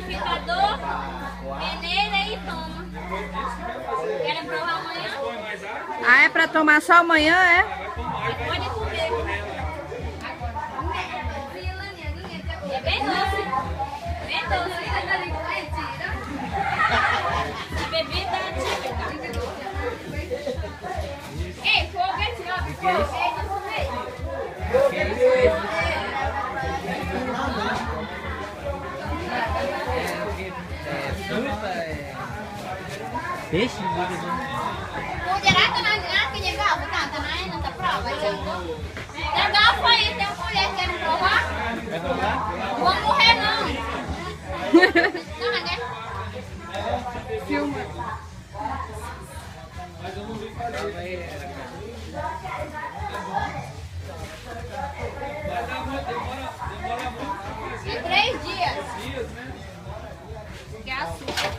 liquidificador, peneira e toma. Querem provar amanhã? Ah, é pra tomar só amanhã, é? Pode comer. É bem doce. Bem doce. A bebida típica. Ei, foguete, ó. Peixe? Considerado na que legal, tá na nessa prova, legal foi isso, tem mulher querendo provar? Vai provar? Não vou morrer não. Não, mas é. Filma. Mas eu não vi fazer. Demora muito pra fazer. Em 3 dias. Dias, né? Que é açúcar.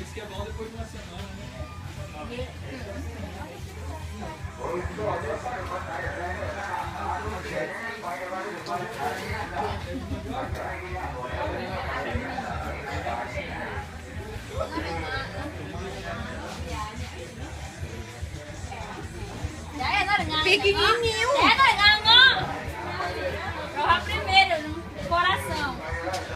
Isso que é bom depois de uma semana, né? Já é, não, Pequenininho. É,